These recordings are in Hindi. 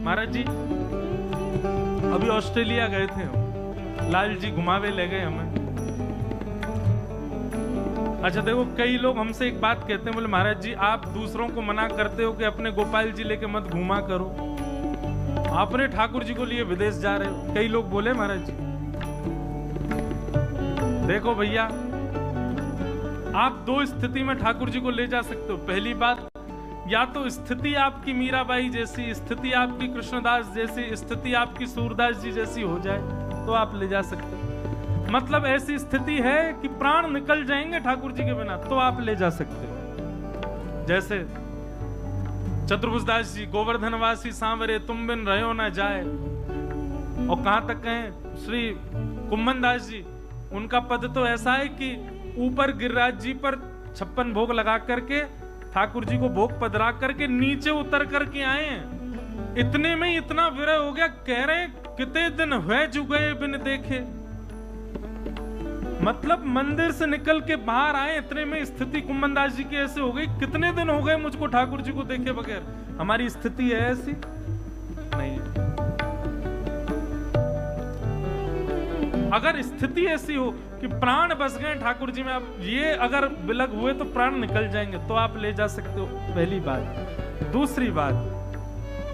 महाराज जी अभी ऑस्ट्रेलिया गए थे, लाल जी घुमावे ले गए हमें। अच्छा देखो, कई लोग हमसे एक बात कहते हैं, बोले महाराज जी आप दूसरों को मना करते हो कि अपने गोपाल जी लेके मत घुमा करो, आपने ठाकुर जी को लिए विदेश जा रहे हो। कई लोग बोले महाराज जी देखो भैया, आप दो स्थिति में ठाकुर जी को ले जा सकते हो। पहली बात, या तो स्थिति आपकी मीराबाई जैसी, स्थिति आपकी कृष्णदास जैसी, स्थिति आपकी सूरदास जी जैसी हो जाए तो आप ले जा सकते हो। मतलब ऐसी स्थिति है कि प्राण निकल जाएंगे ठाकुर जी के बिना, तो आप ले जा सकते हो। जैसे चतुर्भुजदास जी, गोवर्धनवासी सांवरे तुम बिन रहो ना जाए। और कहां तक कहें, श्री कुम्भन दास जी, उनका पद तो ऐसा है कि ऊपर गिरिराज जी पर 56 भोग लगा करके ठाकुर जी को भोग पधरा करके नीचे उतर करके आए हैं। इतने में इतना विरह हो गया, कह रहे कितने दिन हुए जुगे बिन देखे। मतलब मंदिर से निकल के बाहर आए, इतने में स्थिति कुम्भन दास जी की ऐसे हो गई, कितने दिन हो गए मुझको ठाकुर जी को देखे बगैर। हमारी स्थिति है ऐसी नहीं है। अगर स्थिति ऐसी हो कि प्राण बस गए ठाकुर जी में, अब ये अगर विलग हुए तो प्राण निकल जाएंगे, तो आप ले जा सकते हो, पहली बात। दूसरी बात,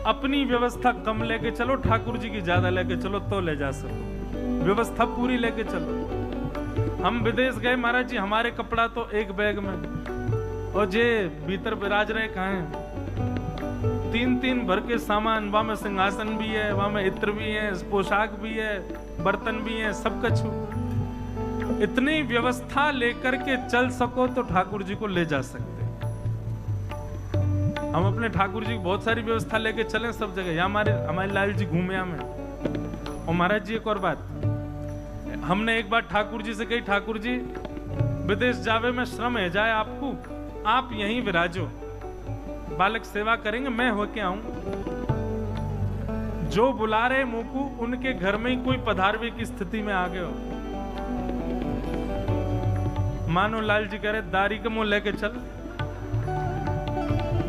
अपनी व्यवस्था कम लेके चलो, ठाकुर जी की ज्यादा लेके चलो तो ले जा सको। व्यवस्था पूरी लेके चलो। हम विदेश गए महाराज जी, हमारे कपड़ा तो एक बैग में, और जे भीतर विराज रहे कहाँ हैं, 3-3 भर के सामान, वहां में सिंहासन भी है, वहां में इत्र भी है, पोशाक भी है, बर्तन भी है, सब कछु। इतनी व्यवस्था लेकर के चल सको तो ठाकुर जी को ले जा सकते। हम अपने ठाकुर जी की बहुत सारी व्यवस्था लेके चले सब जगह, या हमारे लाल जी घूमे हमें। और महाराज जी एक और बात, हमने एक बार ठाकुर जी से कही, ठाकुर जी विदेश जावे में श्रम है जाए आपको, आप यहीं विराजो, बालक सेवा करेंगे, मैं होके आऊं। जो बुला रहे मुकू, उनके घर में ही कोई पधारवे की स्थिति में आ गए हो। मानो लाल जी कह रहे दारी के मुंह लेके चल,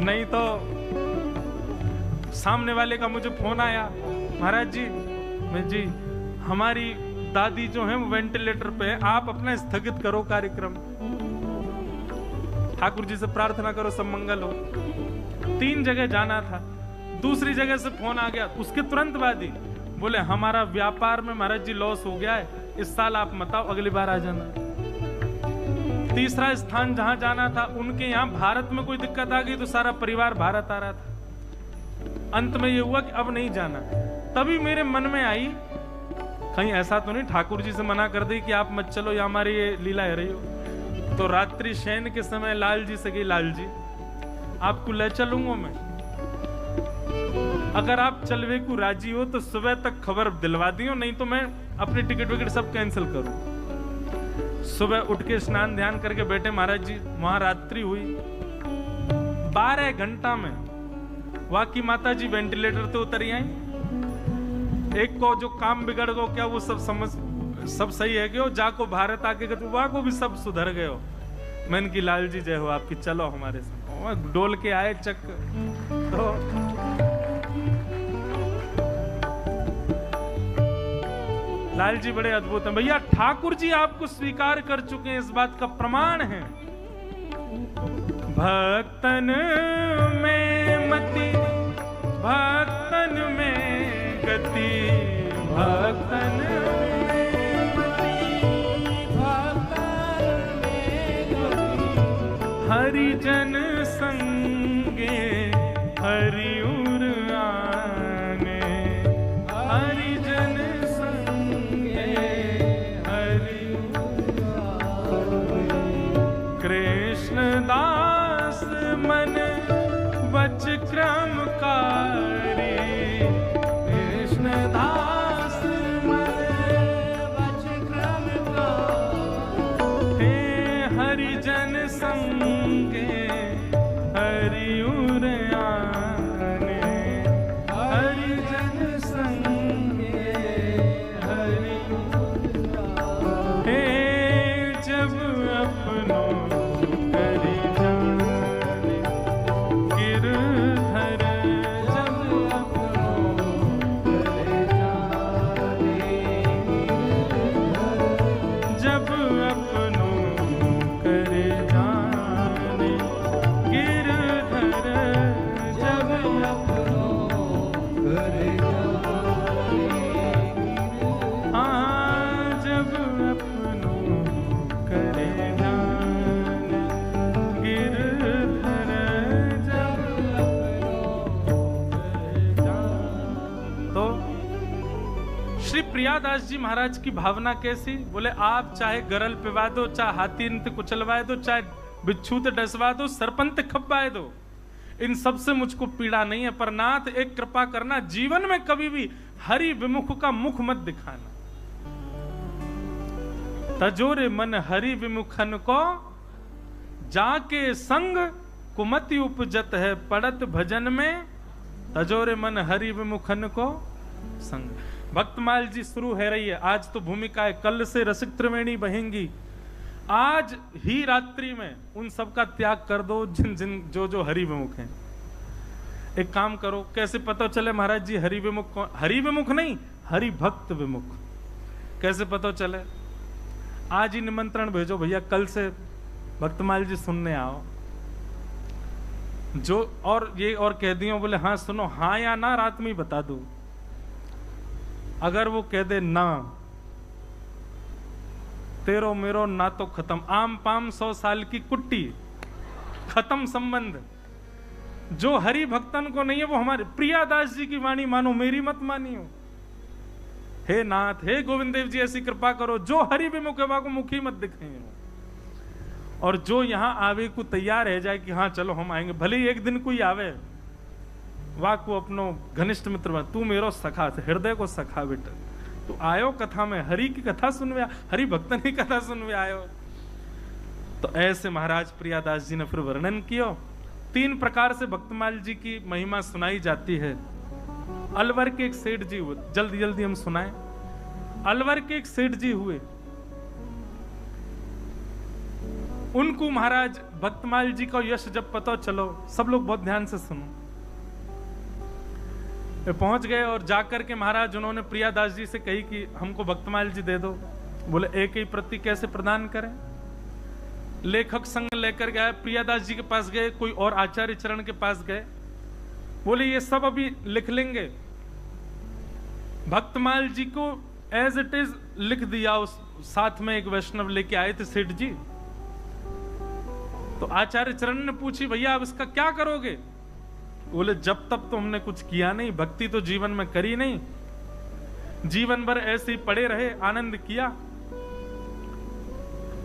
नहीं तो सामने वाले का मुझे फोन आया, महाराज जी मैं जी हमारी दादी जो है वो वेंटिलेटर पे है, आप अपना स्थगित करो कार्यक्रम, ठाकुर जी से प्रार्थना करो सब मंगल हो। 3 जगह जाना था, दूसरी जगह से फोन आ गया, उसके तुरंत बाद ही बोले हमारा व्यापार में महाराज जी लॉस हो गया है, इस साल आप मत आओ, अगली बार आ जाना। तीसरा स्थान जहां जाना था, उनके यहाँ भारत में कोई दिक्कत आ गई तो सारा परिवार भारत आ रहा था। अंत में ये हुआ कि अब नहीं जाना। तभी मेरे मन में आई, कहीं ऐसा तो नहीं ठाकुर जी से मना कर दी कि आप मत चलो या हमारी ये लीला है रही हो। तो रात्रि शयन के समय लाल जी से गई, लाल जी आपको ले चलूंगा मैं, अगर आप चलवे को राजी हो तो सुबह तक खबर दिलवा दियो, नहीं तो मैं अपनी टिकट विकेट सब कैंसिल करूं। सुबह उठ के स्नान ध्यान करके बैठे महाराज जी, वहां रात्रि हुई। 12 घंटा में वाकी माता जी वेंटिलेटर तो उतरी आई। एक को जो काम बिगड़ गो क्या वो सब सही है क्यों, जाको भारत आके गए वहां को भी सब सुधर गए हो। मैंने की लाल जी जय हो आपकी, चलो हमारे साथ। डोल के आए चक तो लाल जी बड़े अद्भुत हैं भैया। ठाकुर जी आपको स्वीकार कर चुके हैं, इस बात का प्रमाण है। भक्तन में मति, भक्तन में गति, भक्तन में मति, भक्तन में गति। हरिजन संगे हरि उर आने, हरिजन संगे हरि उर आने। कृष्ण दास मन वच क्रमकारी, कृष्ण दास मन श्री प्रियादास जी महाराज की भावना कैसी? बोले आप चाहे गरल पिवा दो, चाहे हाथी इंत कुचलवाए दो, चाहे बिच्छूत डसवा दो, सरपंत खप्पाए दो, इन सब से मुझको पीड़ा नहीं है, पर नाथ एक कृपा करना, जीवन में कभी भी हरि विमुख का मुख मत दिखाना। तजोरे मन हरि विमुखन को जाके संग कुमति उपजत है, पड़त भजन में तजोरे मन हरि विमुखन को संग। भक्तमाल जी शुरू है रही है, आज तो भूमिका है, कल से रसिक त्रिवेणी बहेंगी। आज ही रात्रि में उन सब का त्याग कर दो जिन जिन जो जो हरि विमुख हैं। एक काम करो, कैसे पता चले महाराज जी हरि विमुख कौन? हरि विमुख नहीं, हरि भक्त विमुख। कैसे पता चले? आज ही निमंत्रण भेजो, भैया कल से भक्तमाल जी सुनने आओ। जो और ये और कह दियो, बोले हाँ सुनो, हाँ या ना रात में ही बता दो। अगर वो कह दे ना, तेरो मेरो ना तो खत्म, आम पाम 100 साल की कुट्टी, खत्म संबंध। जो हरि भक्तन को नहीं है वो हमारे प्रियादास जी की वाणी मानो, मेरी मत मानियो। हे नाथ, हे गोविंद देव जी ऐसी कृपा करो, जो हरि विमुख है को मुखी मत दिखाइए, और जो यहां आवे को तैयार है जाए कि हाँ चलो हम आएंगे, भले ही एक दिन कोई आवे, वाह को अपनो घनिष्ठ मित्र बन, तू मेरो सखा, हृदय को सखा बेटा, तू आयो कथा में, हरि की कथा सुनवे, हरि भक्तन की कथा सुनवे आयो। तो ऐसे महाराज प्रियादास जी ने फिर वर्णन किया। 3 प्रकार से भक्तमाल जी की महिमा सुनाई जाती है। अलवर के एक सेठ जी हुए, जल्दी जल्दी हम सुनाएं। अलवर के एक सेठ जी हुए, उनको महाराज भक्तमाल जी का यश जब पता चलो, सब लोग बहुत ध्यान से सुनो, वे पहुंच गए और जाकर के महाराज उन्होंने प्रियादास जी से कही कि हमको भक्तमाल जी दे दो। बोले एक ही प्रति कैसे प्रदान करें? लेखक संग लेकर गए, प्रियादास जी के पास गए, कोई और आचार्य चरण के पास गए, बोले ये सब अभी लिख लेंगे। भक्तमाल जी को एज इट इज लिख दिया। उस साथ में एक वैष्णव लेके आए थे सेठ जी। तो आचार्य चरण ने पूछी, भैया अब इसका क्या करोगे? बोले जब तब तो हमने कुछ किया नहीं, भक्ति तो जीवन में करी नहीं, जीवन भर ऐसे ही पड़े रहे, आनंद किया।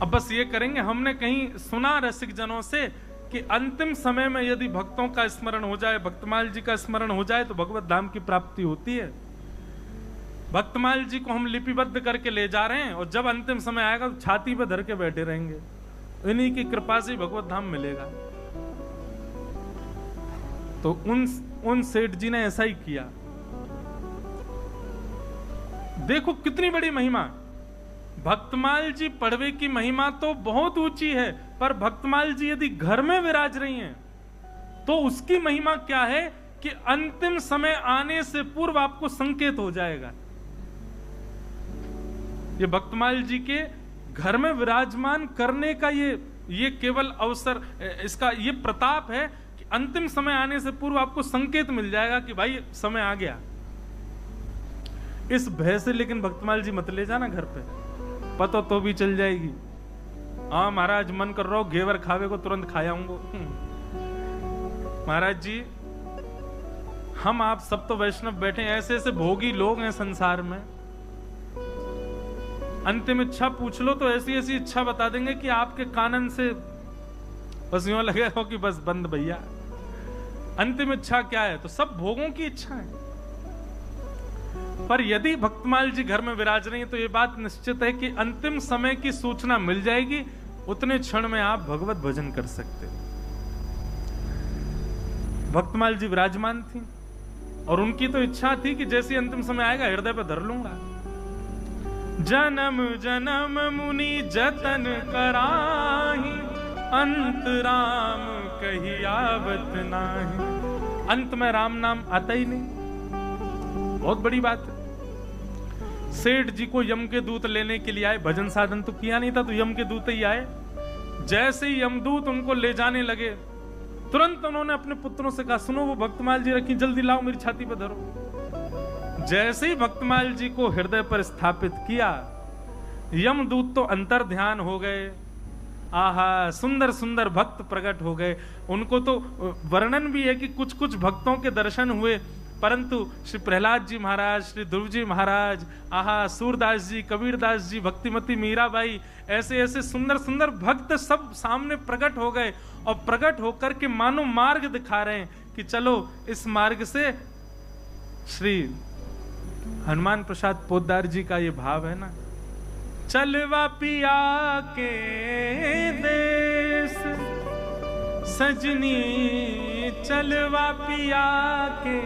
अब बस ये करेंगे, हमने कहीं सुना रसिक जनों से कि अंतिम समय में यदि भक्तों का स्मरण हो जाए, भक्तमाल जी का स्मरण हो जाए तो भगवत धाम की प्राप्ति होती है। भक्तमाल जी को हम लिपिबद्ध करके ले जा रहे हैं, और जब अंतिम समय आएगा तो छाती पे धर के बैठे रहेंगे, इन्हीं की कृपा से भगवत धाम मिलेगा। तो उन सेठ जी ने ऐसा ही किया। देखो कितनी बड़ी महिमा। भक्तमाल जी पढ़वे की महिमा तो बहुत ऊंची है, पर भक्तमाल जी यदि घर में विराज रही हैं तो उसकी महिमा क्या है कि अंतिम समय आने से पूर्व आपको संकेत हो जाएगा। ये भक्तमाल जी के घर में विराजमान करने का ये केवल अवसर, इसका ये प्रताप है कि अंतिम समय आने से पूर्व आपको संकेत मिल जाएगा कि भाई समय आ गया। इस भय से लेकिन भक्तमाल जी मत ले जाना घर पे, पता तो भी चल जाएगी। हाँ महाराज मन कर रहा हो घेवर खावे को तुरंत खायाऊंगा। महाराज जी हम आप सब तो वैष्णव बैठे, ऐसे ऐसे भोगी लोग हैं संसार में, अंतिम इच्छा पूछ लो तो ऐसी ऐसी इच्छा बता देंगे कि आपके कानन से बस यूं लगे हो कि बस बंद भैया। अंतिम इच्छा क्या है? तो सब भोगों की इच्छा है। पर यदि भक्तमाल जी घर में विराज रही है तो ये बात निश्चित है कि अंतिम समय की सूचना मिल जाएगी, उतने क्षण में आप भगवत भजन कर सकते हो। भक्तमाल जी विराजमान थी और उनकी तो इच्छा थी कि जैसे अंतिम समय आएगा हृदय पर धर लूंगा। जन्म जन्म मुनि जतन कराही, अंत राम कही आवत नाही। अंत में राम नाम आता ही नहीं, बहुत बड़ी बात है। सेठ जी को यम के दूत लेने के लिए आए, भजन साधन तो किया नहीं था, तो यम के दूत ही आए। जैसे ही यमदूत उनको ले जाने लगे, तुरंत उन्होंने अपने पुत्रों से कहा, सुनो वो भक्तमाल जी रखी, जल्दी लाओ मेरी छाती पर धरो। जैसे ही भक्तमाल जी को हृदय पर स्थापित किया, यमदूत तो अंतर ध्यान हो गए। आहा, सुंदर सुंदर भक्त प्रकट हो गए। उनको तो वर्णन भी है कि कुछ कुछ भक्तों के दर्शन हुए परंतु श्री प्रहलाद जी महाराज, श्री ध्रुव जी महाराज, आहा, सूरदास जी, कबीरदास जी, भक्तिमती मीराबाई, ऐसे ऐसे सुंदर सुंदर भक्त सब सामने प्रकट हो गए और प्रकट होकर के मानो मार्ग दिखा रहे हैं कि चलो इस मार्ग से। श्री हनुमान प्रसाद पोद्दार जी का ये भाव है ना, चलवा पिया के देश सजनी, चलवा पिया के